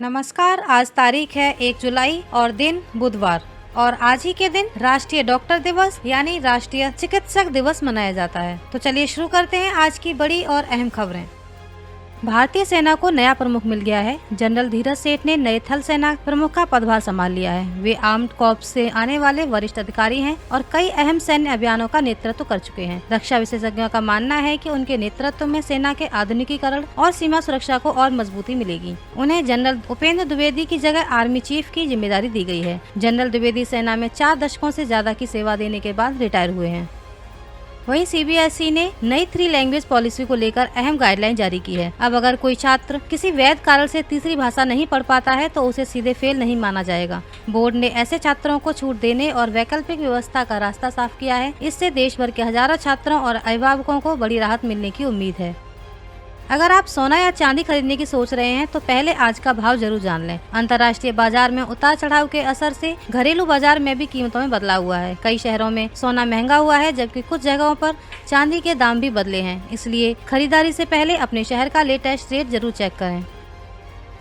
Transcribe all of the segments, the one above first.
नमस्कार। आज तारीख है 1 जुलाई और दिन बुधवार और आज ही के दिन राष्ट्रीय डॉक्टर दिवस यानी राष्ट्रीय चिकित्सक दिवस मनाया जाता है। तो चलिए शुरू करते हैं आज की बड़ी और अहम खबरें। भारतीय सेना को नया प्रमुख मिल गया है। जनरल धीरज सेठ ने नए थल सेना प्रमुख का पदभार संभाल लिया है। वे आर्म्ड कॉर्प्स से आने वाले वरिष्ठ अधिकारी हैं और कई अहम सैन्य अभियानों का नेतृत्व कर चुके हैं। रक्षा विशेषज्ञों का मानना है कि उनके नेतृत्व में सेना के आधुनिकीकरण और सीमा सुरक्षा को और मजबूती मिलेगी। उन्हें जनरल उपेंद्र द्विवेदी की जगह आर्मी चीफ की जिम्मेदारी दी गई है। जनरल द्विवेदी सेना में 4 दशकों से ज्यादा की सेवा देने के बाद रिटायर हुए हैं। वहीं सीबीएसई ने नई 3 लैंग्वेज पॉलिसी को लेकर अहम गाइडलाइन जारी की है। अब अगर कोई छात्र किसी वैध कारण से तीसरी भाषा नहीं पढ़ पाता है तो उसे सीधे फेल नहीं माना जाएगा। बोर्ड ने ऐसे छात्रों को छूट देने और वैकल्पिक व्यवस्था का रास्ता साफ किया है। इससे देश भर के हजारों छात्रों और अभिभावकों को बड़ी राहत मिलने की उम्मीद है। अगर आप सोना या चांदी खरीदने की सोच रहे हैं तो पहले आज का भाव जरूर जान लें। अंतर्राष्ट्रीय बाजार में उतार चढ़ाव के असर से घरेलू बाजार में भी कीमतों में बदलाव हुआ है। कई शहरों में सोना महंगा हुआ है जबकि कुछ जगहों पर चांदी के दाम भी बदले हैं। इसलिए खरीदारी से पहले अपने शहर का लेटेस्ट रेट जरूर चेक करें।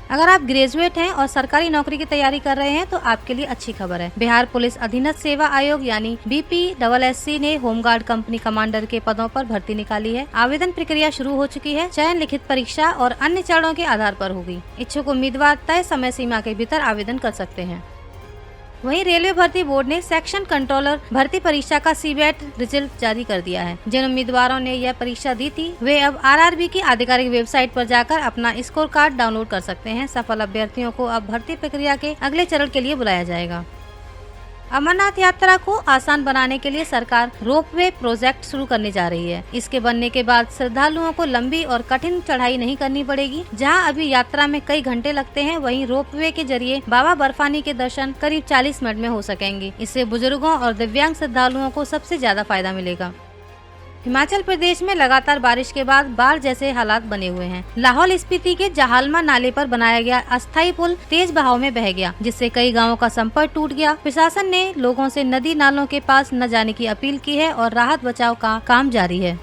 अगर आप ग्रेजुएट हैं और सरकारी नौकरी की तैयारी कर रहे हैं तो आपके लिए अच्छी खबर है। बिहार पुलिस अधीनस्थ सेवा आयोग यानी BPSSC ने होमगार्ड कंपनी कमांडर के पदों पर भर्ती निकाली है। आवेदन प्रक्रिया शुरू हो चुकी है। चयन लिखित परीक्षा और अन्य चरणों के आधार पर होगी। इच्छुक उम्मीदवार तय समय सीमा के भीतर आवेदन कर सकते हैं। वहीं रेलवे भर्ती बोर्ड ने सेक्शन कंट्रोलर भर्ती परीक्षा का सीबीएट रिजल्ट जारी कर दिया है। जिन उम्मीदवारों ने यह परीक्षा दी थी वे अब आरआरबी की आधिकारिक वेबसाइट पर जाकर अपना स्कोर कार्ड डाउनलोड कर सकते हैं। सफल अभ्यर्थियों को अब भर्ती प्रक्रिया के अगले चरण के लिए बुलाया जाएगा। अमरनाथ यात्रा को आसान बनाने के लिए सरकार रोपवे प्रोजेक्ट शुरू करने जा रही है। इसके बनने के बाद श्रद्धालुओं को लंबी और कठिन चढ़ाई नहीं करनी पड़ेगी। जहां अभी यात्रा में कई घंटे लगते हैं वहीं रोपवे के जरिए बाबा बर्फानी के दर्शन करीब 40 मिनट में हो सकेंगे। इससे बुजुर्गों और दिव्यांग श्रद्धालुओं को सबसे ज्यादा फायदा मिलेगा। हिमाचल प्रदेश में लगातार बारिश के बाद बाढ़ जैसे हालात बने हुए हैं। लाहौल स्पीति के जहालमा नाले पर बनाया गया अस्थायी पुल तेज बहाव में बह गया जिससे कई गांवों का संपर्क टूट गया। प्रशासन ने लोगों से नदी नालों के पास न जाने की अपील की है और राहत बचाव का काम जारी है।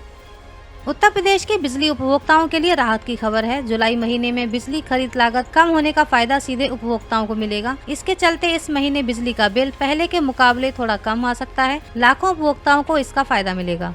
उत्तर प्रदेश के बिजली उपभोक्ताओं के लिए राहत की खबर है। जुलाई महीने में बिजली खरीद लागत कम होने का फायदा सीधे उपभोक्ताओं को मिलेगा। इसके चलते इस महीने बिजली का बिल पहले के मुकाबले थोड़ा कम आ सकता है। लाखों उपभोक्ताओं को इसका फायदा मिलेगा।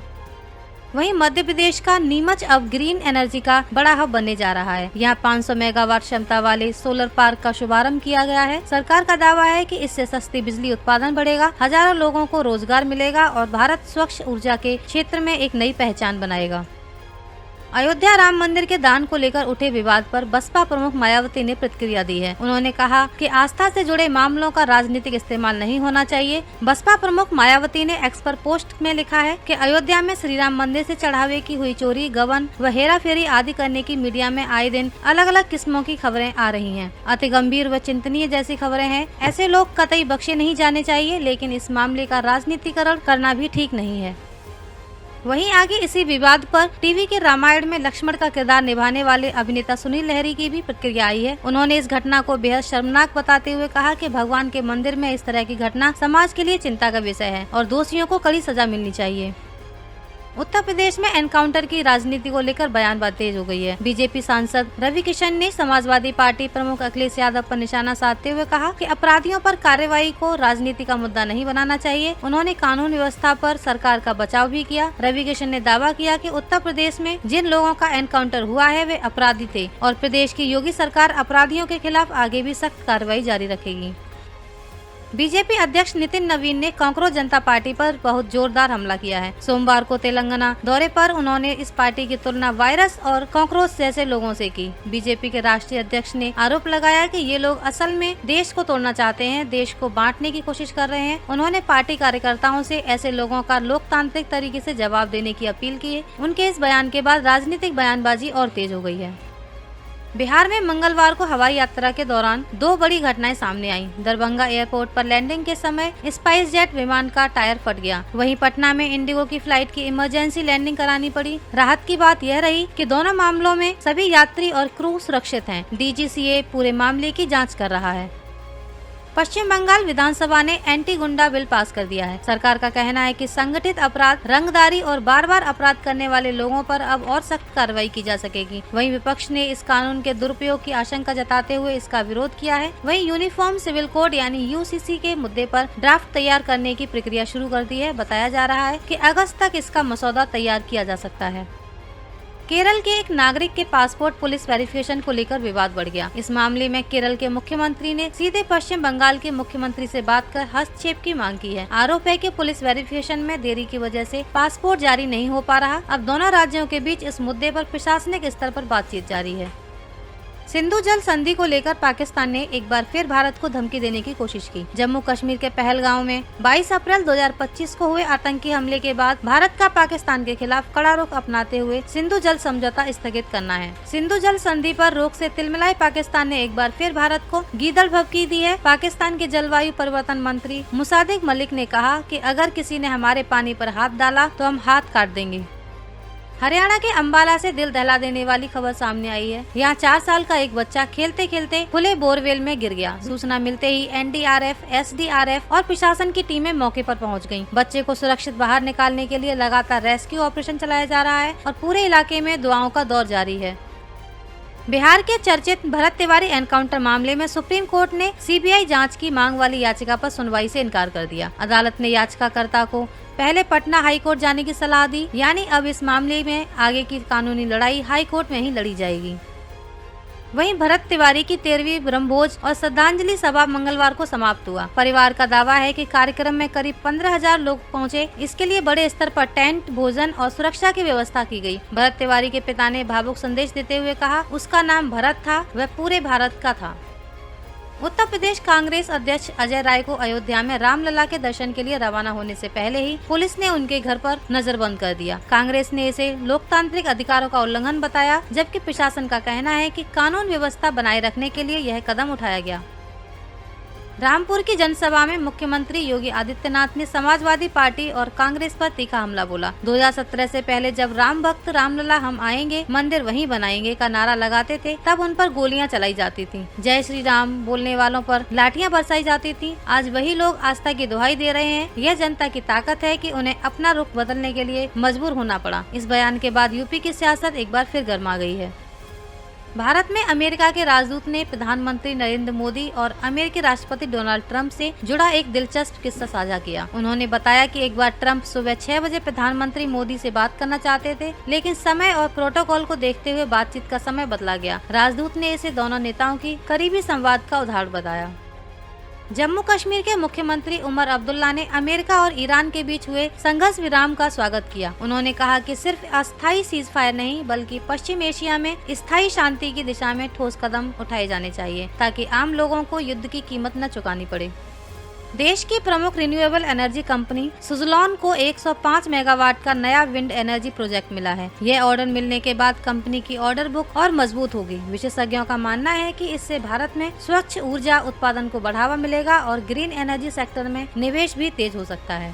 वहीं मध्य प्रदेश का नीमच अब ग्रीन एनर्जी का बड़ा हब बनने जा रहा है। यहाँ 500 मेगावाट क्षमता वाले सोलर पार्क का शुभारंभ किया गया है। सरकार का दावा है कि इससे सस्ती बिजली उत्पादन बढ़ेगा, हजारों लोगों को रोजगार मिलेगा और भारत स्वच्छ ऊर्जा के क्षेत्र में एक नई पहचान बनाएगा। अयोध्या राम मंदिर के दान को लेकर उठे विवाद पर बसपा प्रमुख मायावती ने प्रतिक्रिया दी है। उन्होंने कहा कि आस्था से जुड़े मामलों का राजनीतिक इस्तेमाल नहीं होना चाहिए। बसपा प्रमुख मायावती ने एक्स पर पोस्ट में लिखा है कि अयोध्या में श्री राम मंदिर से चढ़ावे की हुई चोरी, गबन व हेरा फेरी आदि करने की मीडिया में आए दिन अलग अलग किस्मों की खबरें आ रही हैं। अति गंभीर व चिंतनीय जैसी खबरें हैं। ऐसे लोग कतई बख्शे नहीं जाने चाहिए, लेकिन इस मामले का राजनीतिकरण करना भी ठीक नहीं है। वहीं आगे इसी विवाद पर टीवी के रामायण में लक्ष्मण का किरदार निभाने वाले अभिनेता सुनील लहरी की भी प्रतिक्रिया आई है। उन्होंने इस घटना को बेहद शर्मनाक बताते हुए कहा कि भगवान के मंदिर में इस तरह की घटना समाज के लिए चिंता का विषय है और दोषियों को कड़ी सजा मिलनी चाहिए। उत्तर प्रदेश में एनकाउंटर की राजनीति को लेकर बयानबाजी तेज हो गई है। बीजेपी सांसद रवि किशन ने समाजवादी पार्टी प्रमुख अखिलेश यादव पर निशाना साधते हुए कहा कि अपराधियों पर कार्रवाई को राजनीति का मुद्दा नहीं बनाना चाहिए। उन्होंने कानून व्यवस्था पर सरकार का बचाव भी किया। रवि किशन ने दावा किया कि उत्तर प्रदेश में जिन लोगों का एनकाउंटर हुआ है वे अपराधी थे और प्रदेश की योगी सरकार अपराधियों के खिलाफ आगे भी सख्त कार्रवाई जारी रखेगी। बीजेपी अध्यक्ष नितिन नवीन ने कांग्रेस जनता पार्टी पर बहुत जोरदार हमला किया है। सोमवार को तेलंगाना दौरे पर उन्होंने इस पार्टी की तुलना वायरस और कांग्रेस जैसे लोगों से की। बीजेपी के राष्ट्रीय अध्यक्ष ने आरोप लगाया कि ये लोग असल में देश को तोड़ना चाहते हैं, देश को बांटने की कोशिश कर रहे हैं। उन्होंने पार्टी कार्यकर्ताओं से ऐसे लोगों का लोकतांत्रिक तरीके से जवाब देने की अपील की है। उनके इस बयान के बाद राजनीतिक बयानबाजी और तेज हो गई है। बिहार में मंगलवार को हवाई यात्रा के दौरान 2 बड़ी घटनाएं सामने आईं। दरभंगा एयरपोर्ट पर लैंडिंग के समय स्पाइस जेट विमान का टायर फट गया। वहीं पटना में इंडिगो की फ्लाइट की इमरजेंसी लैंडिंग करानी पड़ी। राहत की बात यह रही कि दोनों मामलों में सभी यात्री और क्रू सुरक्षित हैं। DGCA पूरे मामले की जाँच कर रहा है। पश्चिम बंगाल विधानसभा ने एंटी गुंडा बिल पास कर दिया है। सरकार का कहना है कि संगठित अपराध, रंगदारी और बार बार अपराध करने वाले लोगों पर अब और सख्त कार्रवाई की जा सकेगी। वहीं विपक्ष ने इस कानून के दुरुपयोग की आशंका जताते हुए इसका विरोध किया है। वहीं यूनिफॉर्म सिविल कोड यानी यूसीसी के मुद्दे पर ड्राफ्ट तैयार करने की प्रक्रिया शुरू कर दी है। बताया जा रहा है कि अगस्त तक इसका मसौदा तैयार किया जा सकता है। केरल के एक नागरिक के पासपोर्ट पुलिस वेरिफिकेशन को लेकर विवाद बढ़ गया। इस मामले में केरल के मुख्यमंत्री ने सीधे पश्चिम बंगाल के मुख्यमंत्री से बात कर हस्तक्षेप की मांग की है। आरोप है कि पुलिस वेरिफिकेशन में देरी की वजह से पासपोर्ट जारी नहीं हो पा रहा। अब दोनों राज्यों के बीच इस मुद्दे पर प्रशासनिक स्तर पर बातचीत जारी है। सिंधु जल संधि को लेकर पाकिस्तान ने एक बार फिर भारत को धमकी देने की कोशिश की। जम्मू कश्मीर के पहलगांव में 22 अप्रैल 2025 को हुए आतंकी हमले के बाद भारत का पाकिस्तान के खिलाफ कड़ा रुख अपनाते हुए सिंधु जल समझौता स्थगित करना है। सिंधु जल संधि पर रोक से तिलमिलाए पाकिस्तान ने एक बार फिर भारत को गीदड़ भभकी दी है। पाकिस्तान के जलवायु परिवर्तन मंत्री मुसादिक मलिक ने कहा कि अगर किसी ने हमारे पानी पर हाथ डाला तो हम हाथ काट देंगे। हरियाणा के अंबाला से दिल दहला देने वाली खबर सामने आई है। यहाँ 4 साल का एक बच्चा खेलते खेलते खुले बोरवेल में गिर गया। सूचना मिलते ही एनडीआरएफ, एसडीआरएफ और प्रशासन की टीमें मौके पर पहुंच गईं। बच्चे को सुरक्षित बाहर निकालने के लिए लगातार रेस्क्यू ऑपरेशन चलाया जा रहा है और पूरे इलाके में दुआओं का दौर जारी है। बिहार के चर्चित भरत तिवारी एनकाउंटर मामले में सुप्रीम कोर्ट ने सीबीआई जांच की मांग वाली याचिका पर सुनवाई से इनकार कर दिया। अदालत ने याचिकाकर्ता को पहले पटना हाई कोर्ट जाने की सलाह दी, यानी अब इस मामले में आगे की कानूनी लड़ाई हाई कोर्ट में ही लड़ी जाएगी। वहीं भरत तिवारी की 13वीं ब्रह्मभोज और श्रद्धांजलि सभा मंगलवार को समाप्त हुआ। परिवार का दावा है कि कार्यक्रम में करीब 15,000 लोग पहुंचे। इसके लिए बड़े स्तर पर टेंट, भोजन और सुरक्षा की व्यवस्था की गई। भरत तिवारी के पिता ने भावुक संदेश देते हुए कहा, उसका नाम भरत था, वह पूरे भारत का था। उत्तर प्रदेश कांग्रेस अध्यक्ष अजय राय को अयोध्या में रामलला के दर्शन के लिए रवाना होने से पहले ही पुलिस ने उनके घर पर नजरबंद कर दिया। कांग्रेस ने इसे लोकतांत्रिक अधिकारों का उल्लंघन बताया, जबकि प्रशासन का कहना है कि कानून व्यवस्था बनाए रखने के लिए यह कदम उठाया गया। रामपुर की जनसभा में मुख्यमंत्री योगी आदित्यनाथ ने समाजवादी पार्टी और कांग्रेस पर तीखा हमला बोला। 2017 से पहले जब राम भक्त रामलला हम आएंगे, मंदिर वहीं बनाएंगे का नारा लगाते थे, तब उन पर गोलियां चलाई जाती थीं। जय श्री राम बोलने वालों पर लाठियां बरसाई जाती थीं। आज वही लोग आस्था की दुहाई दे रहे हैं। यह जनता की ताकत है कि उन्हें अपना रुख बदलने के लिए मजबूर होना पड़ा। इस बयान के बाद यूपी की सियासत एक बार फिर गर्मा गई है। भारत में अमेरिका के राजदूत ने प्रधानमंत्री नरेंद्र मोदी और अमेरिकी राष्ट्रपति डोनाल्ड ट्रंप से जुड़ा एक दिलचस्प किस्सा साझा किया। उन्होंने बताया कि एक बार ट्रंप सुबह 6 बजे प्रधानमंत्री मोदी से बात करना चाहते थे, लेकिन समय और प्रोटोकॉल को देखते हुए बातचीत का समय बदला गया। राजदूत ने इसे दोनों नेताओं की करीबी संवाद का उदाहरण बताया। जम्मू कश्मीर के मुख्यमंत्री उमर अब्दुल्ला ने अमेरिका और ईरान के बीच हुए संघर्ष विराम का स्वागत किया। उन्होंने कहा कि सिर्फ अस्थायी सीज फायर नहीं, बल्कि पश्चिम एशिया में स्थायी शांति की दिशा में ठोस कदम उठाए जाने चाहिए, ताकि आम लोगों को युद्ध की कीमत न चुकानी पड़े। देश की प्रमुख रिन्यूएबल एनर्जी कंपनी सुज़लॉन को 105 मेगावाट का नया विंड एनर्जी प्रोजेक्ट मिला है। यह ऑर्डर मिलने के बाद कंपनी की ऑर्डर बुक और मजबूत होगी। विशेषज्ञों का मानना है कि इससे भारत में स्वच्छ ऊर्जा उत्पादन को बढ़ावा मिलेगा और ग्रीन एनर्जी सेक्टर में निवेश भी तेज हो सकता है।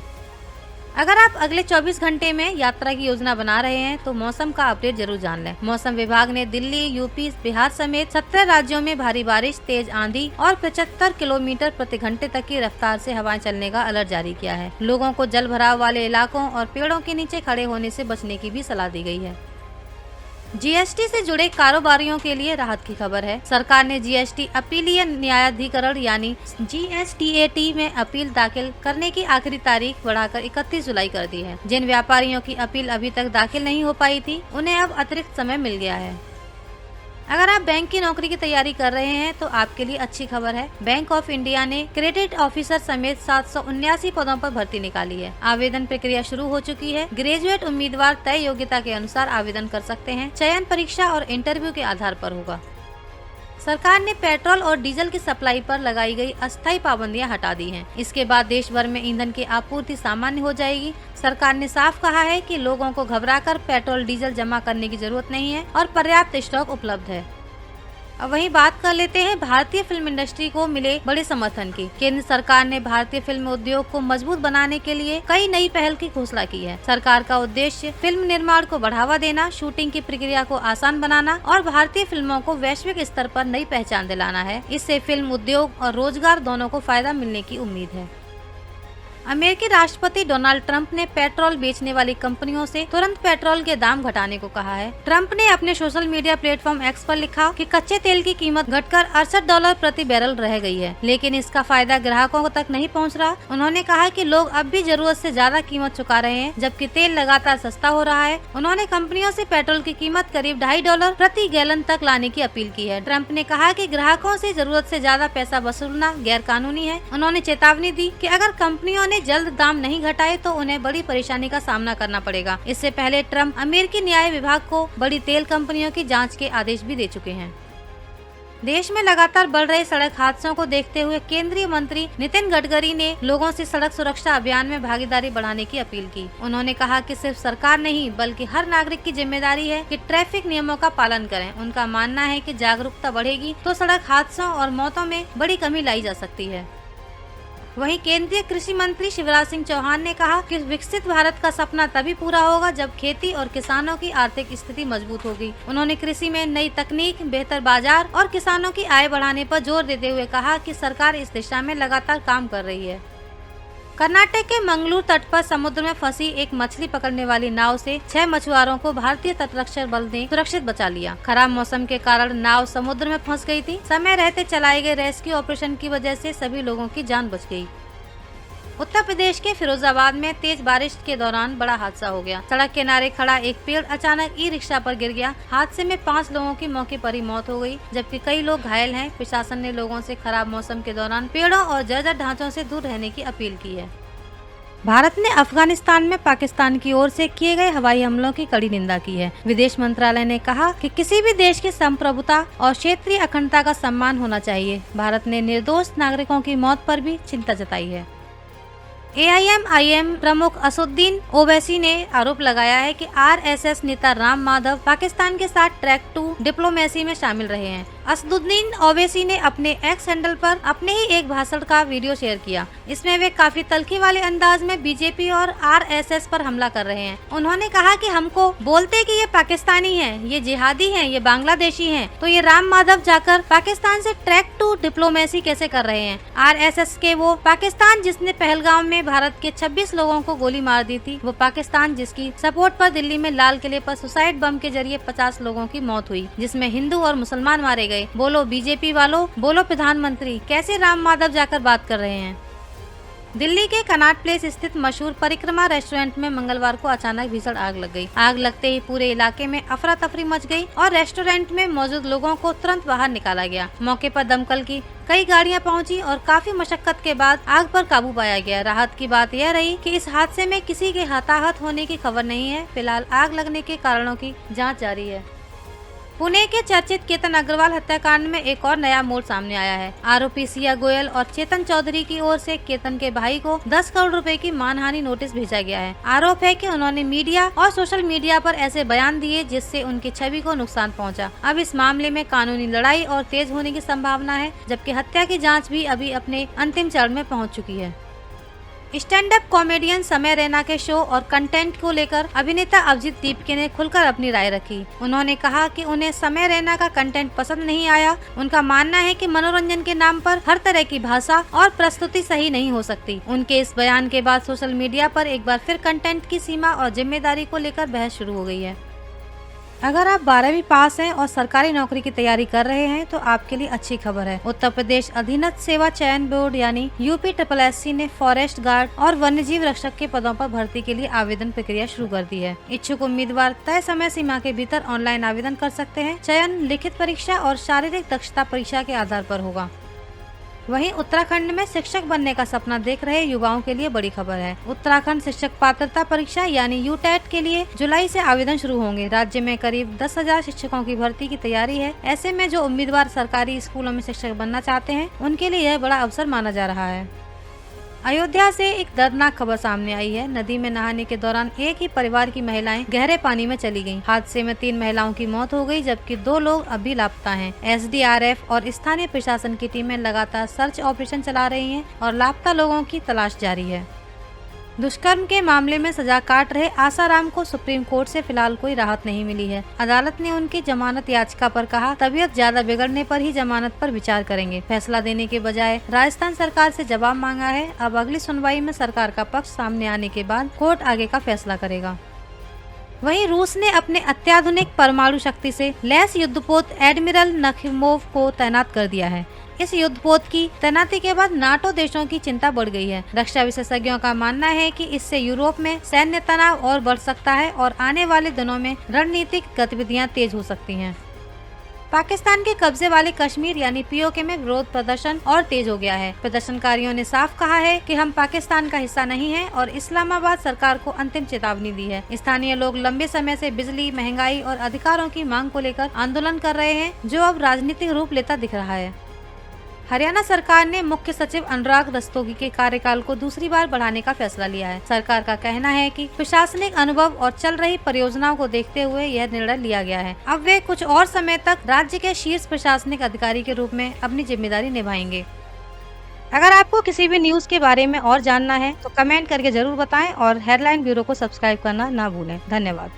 अगर आप अगले 24 घंटे में यात्रा की योजना बना रहे हैं तो मौसम का अपडेट जरूर जान लें। मौसम विभाग ने दिल्ली, यूपी, बिहार समेत 17 राज्यों में भारी बारिश, तेज आंधी और 75 किलोमीटर प्रति घंटे तक की रफ्तार से हवाएं चलने का अलर्ट जारी किया है। लोगों को जल भराव वाले इलाकों और पेड़ों के नीचे खड़े होने से बचने की भी सलाह दी गई है। जीएसटी से जुड़े कारोबारियों के लिए राहत की खबर है। सरकार ने जीएसटी अपीलीय न्यायाधिकरण यानी जीएसटीएटी में अपील दाखिल करने की आखिरी तारीख बढ़ाकर 31 जुलाई कर दी है। जिन व्यापारियों की अपील अभी तक दाखिल नहीं हो पाई थी, उन्हें अब अतिरिक्त समय मिल गया है। अगर आप बैंक की नौकरी की तैयारी कर रहे हैं तो आपके लिए अच्छी खबर है। बैंक ऑफ इंडिया ने क्रेडिट ऑफिसर समेत 779 पदों पर भर्ती निकाली है। आवेदन प्रक्रिया शुरू हो चुकी है। ग्रेजुएट उम्मीदवार तय योग्यता के अनुसार आवेदन कर सकते हैं। चयन परीक्षा और इंटरव्यू के आधार पर होगा। सरकार ने पेट्रोल और डीजल की सप्लाई पर लगाई गई अस्थायी पाबंदियां हटा दी हैं। इसके बाद देश भर में ईंधन की आपूर्ति सामान्य हो जाएगी। सरकार ने साफ कहा है कि लोगों को घबराकर पेट्रोल डीजल जमा करने की जरूरत नहीं है और पर्याप्त स्टॉक उपलब्ध है। अब वहीं बात कर लेते हैं भारतीय फिल्म इंडस्ट्री को मिले बड़े समर्थन की। केंद्र सरकार ने भारतीय फिल्म उद्योग को मजबूत बनाने के लिए कई नई पहल की घोषणा की है। सरकार का उद्देश्य फिल्म निर्माण को बढ़ावा देना, शूटिंग की प्रक्रिया को आसान बनाना और भारतीय फिल्मों को वैश्विक स्तर पर नई पहचान दिलाना है। इससे फिल्म उद्योग और रोजगार दोनों को फायदा मिलने की उम्मीद है। अमेरिकी राष्ट्रपति डोनाल्ड ट्रंप ने पेट्रोल बेचने वाली कंपनियों से तुरंत पेट्रोल के दाम घटाने को कहा है। ट्रंप ने अपने सोशल मीडिया प्लेटफॉर्म एक्स पर लिखा कि कच्चे तेल की कीमत घटकर $68 प्रति बैरल रह गई है, लेकिन इसका फायदा ग्राहकों तक नहीं पहुंच रहा। उन्होंने कहा कि लोग अब भी जरूरत से ज्यादा कीमत चुका रहे हैं, जबकि तेल लगातार सस्ता हो रहा है। उन्होंने कंपनियों से पेट्रोल की कीमत करीब $2.50 प्रति गैलन तक लाने की अपील की है। ट्रंप ने कहा कि ग्राहकों से जरूरत से ज्यादा पैसा वसूलना गैर कानूनी है। उन्होंने चेतावनी दी कि अगर कंपनियों ने जल्द दाम नहीं घटाए तो उन्हें बड़ी परेशानी का सामना करना पड़ेगा। इससे पहले ट्रंप अमेरिकी न्याय विभाग को बड़ी तेल कंपनियों की जांच के आदेश भी दे चुके हैं। देश में लगातार बढ़ रहे सड़क हादसों को देखते हुए केंद्रीय मंत्री नितिन गडकरी ने लोगों से सड़क सुरक्षा अभियान में भागीदारी बढ़ाने की अपील की। उन्होंने कहा कि सिर्फ सरकार नहीं बल्कि हर नागरिक की जिम्मेदारी है कि ट्रैफिक नियमों का पालन करें। उनका मानना है कि जागरूकता बढ़ेगी तो सड़क हादसों और मौतों में बड़ी कमी लाई जा सकती है। वहीं केंद्रीय कृषि मंत्री शिवराज सिंह चौहान ने कहा कि विकसित भारत का सपना तभी पूरा होगा जब खेती और किसानों की आर्थिक स्थिति मजबूत होगी। उन्होंने कृषि में नई तकनीक, बेहतर बाजार और किसानों की आय बढ़ाने पर जोर देते हुए कहा कि सरकार इस दिशा में लगातार काम कर रही है। कर्नाटक के मंगलूर तट पर समुद्र में फंसी एक मछली पकड़ने वाली नाव से 6 मछुआरों को भारतीय तटरक्षक बल ने सुरक्षित बचा लिया। खराब मौसम के कारण नाव समुद्र में फंस गई थी। समय रहते चलाए गए रेस्क्यू ऑपरेशन की वजह से सभी लोगों की जान बच गई। उत्तर प्रदेश के फिरोजाबाद में तेज बारिश के दौरान बड़ा हादसा हो गया। सड़क किनारे खड़ा एक पेड़ अचानक ई रिक्शा पर गिर गया। हादसे में 5 लोगों की मौके पर ही मौत हो गई, जबकि कई लोग घायल हैं। प्रशासन ने लोगों से खराब मौसम के दौरान पेड़ों और जर्जर ढांचों से दूर रहने की अपील की है। भारत ने अफगानिस्तान में पाकिस्तान की ओर से किए गए हवाई हमलों की कड़ी निंदा की है। विदेश मंत्रालय ने कहा कि किसी भी देश की संप्रभुता और क्षेत्रीय अखंडता का सम्मान होना चाहिए। भारत ने निर्दोष नागरिकों की मौत पर भी चिंता जताई है। AIM प्रमुख असदुद्दीन ओवैसी ने आरोप लगाया है कि RSS नेता राम माधव पाकिस्तान के साथ ट्रैक टू डिप्लोमेसी में शामिल रहे हैं। असदुद्दीन ओवैसी ने अपने एक्स हैंडल पर अपने ही एक भाषण का वीडियो शेयर किया। इसमें वे काफी तल्खी वाले अंदाज में बीजेपी और RSS पर हमला कर रहे हैं। उन्होंने कहा कि हमको बोलते कि ये पाकिस्तानी हैं, ये जिहादी हैं, ये बांग्लादेशी हैं, तो ये राम माधव जाकर पाकिस्तान से ट्रैक टू डिप्लोमेसी कैसे कर रहे हैं। RSS के वो पाकिस्तान जिसने पहलगाम में भारत के 26 लोगों को गोली मार दी थी, वो पाकिस्तान जिसकी सपोर्ट पर दिल्ली में लाल किले पर सुसाइड बम के जरिए 50 लोगों की मौत हुई, जिसमें हिंदू और मुसलमान मारे गए। बोलो बीजेपी वालों, बोलो प्रधानमंत्री, कैसे राम माधव जाकर बात कर रहे हैं। दिल्ली के कनॉट प्लेस स्थित मशहूर परिक्रमा रेस्टोरेंट में मंगलवार को अचानक भीषण आग लग गई। आग लगते ही पूरे इलाके में अफरा तफरी मच गई और रेस्टोरेंट में मौजूद लोगों को तुरंत बाहर निकाला गया। मौके पर दमकल की कई गाड़ियां पहुंची और काफी मशक्कत के बाद आग पर काबू पाया गया। राहत की बात यह रही कि इस हादसे में किसी के हताहत होने की खबर नहीं है। फिलहाल आग लगने के कारणों की जाँच जारी है। पुणे के चर्चित केतन अग्रवाल हत्याकांड में एक और नया मोड़ सामने आया है। आरोपी सिया गोयल और चेतन चौधरी की ओर से केतन के भाई को 10 करोड़ रुपए की मानहानि नोटिस भेजा गया है। आरोप है कि उन्होंने मीडिया और सोशल मीडिया पर ऐसे बयान दिए जिससे उनकी छवि को नुकसान पहुंचा। अब इस मामले में कानूनी लड़ाई और तेज होने की संभावना है, जबकि हत्या की जाँच भी अभी अपने अंतिम चरण में पहुँच चुकी है। स्टैंड अप कॉमेडियन समय रैना के शो और कंटेंट को लेकर अभिनेता अभिजीत दीपके ने खुलकर अपनी राय रखी। उन्होंने कहा कि उन्हें समय रैना का कंटेंट पसंद नहीं आया। उनका मानना है कि मनोरंजन के नाम पर हर तरह की भाषा और प्रस्तुति सही नहीं हो सकती। उनके इस बयान के बाद सोशल मीडिया पर एक बार फिर कंटेंट की सीमा और जिम्मेदारी को लेकर बहस शुरू हो गई है। अगर आप 12वीं पास हैं और सरकारी नौकरी की तैयारी कर रहे हैं तो आपके लिए अच्छी खबर है। उत्तर प्रदेश अधीनस्थ सेवा चयन बोर्ड यानी UPSSC ने फॉरेस्ट गार्ड और वन्यजीव रक्षक के पदों पर भर्ती के लिए आवेदन प्रक्रिया शुरू कर दी है। इच्छुक उम्मीदवार तय समय सीमा के भीतर ऑनलाइन आवेदन कर सकते हैं। चयन लिखित परीक्षा और शारीरिक दक्षता परीक्षा के आधार पर होगा। वहीं उत्तराखंड में शिक्षक बनने का सपना देख रहे युवाओं के लिए बड़ी खबर है। उत्तराखंड शिक्षक पात्रता परीक्षा यानी UTET के लिए जुलाई से आवेदन शुरू होंगे। राज्य में करीब 10,000 शिक्षकों की भर्ती की तैयारी है। ऐसे में जो उम्मीदवार सरकारी स्कूलों में शिक्षक बनना चाहते हैं उनके लिए यह बड़ा अवसर माना जा रहा है। अयोध्या से एक दर्दनाक खबर सामने आई है। नदी में नहाने के दौरान एक ही परिवार की महिलाएं गहरे पानी में चली गईं। हादसे में 3 महिलाओं की मौत हो गई, जबकि 2 लोग अभी लापता हैं। एसडीआरएफ और स्थानीय प्रशासन की टीमें लगातार सर्च ऑपरेशन चला रही हैं और लापता लोगों की तलाश जारी है। दुष्कर्म के मामले में सजा काट रहे आसाराम को सुप्रीम कोर्ट से फिलहाल कोई राहत नहीं मिली है। अदालत ने उनकी जमानत याचिका पर कहा, तबीयत ज्यादा बिगड़ने पर ही जमानत पर विचार करेंगे। फैसला देने के बजाय राजस्थान सरकार से जवाब मांगा है। अब अगली सुनवाई में सरकार का पक्ष सामने आने के बाद कोर्ट आगे का फैसला करेगा। वहीं रूस ने अपने अत्याधुनिक परमाणु शक्ति से लैस युद्धपोत एडमिरल नखिमोव को तैनात कर दिया है। इस युद्धपोत की तैनाती के बाद नाटो देशों की चिंता बढ़ गई है। रक्षा विशेषज्ञों का मानना है कि इससे यूरोप में सैन्य तनाव और बढ़ सकता है और आने वाले दिनों में रणनीतिक गतिविधियां तेज हो सकती हैं। पाकिस्तान के कब्जे वाले कश्मीर यानी पीओके में विरोध प्रदर्शन और तेज हो गया है। प्रदर्शनकारियों ने साफ कहा है कि हम पाकिस्तान का हिस्सा नहीं हैं और इस्लामाबाद सरकार को अंतिम चेतावनी दी है। स्थानीय लोग लंबे समय से बिजली, महंगाई और अधिकारों की मांग को लेकर आंदोलन कर रहे हैं, जो अब राजनीतिक रूप लेता दिख रहा है। हरियाणा सरकार ने मुख्य सचिव अनुराग रस्तोगी के कार्यकाल को दूसरी बार बढ़ाने का फैसला लिया है। सरकार का कहना है कि प्रशासनिक अनुभव और चल रही परियोजनाओं को देखते हुए यह निर्णय लिया गया है। अब वे कुछ और समय तक राज्य के शीर्ष प्रशासनिक अधिकारी के रूप में अपनी जिम्मेदारी निभाएंगे। अगर आपको किसी भी न्यूज के बारे में और जानना है तो कमेंट करके जरूर बताएं और हेडलाइन ब्यूरो को सब्सक्राइब करना ना भूलें। धन्यवाद।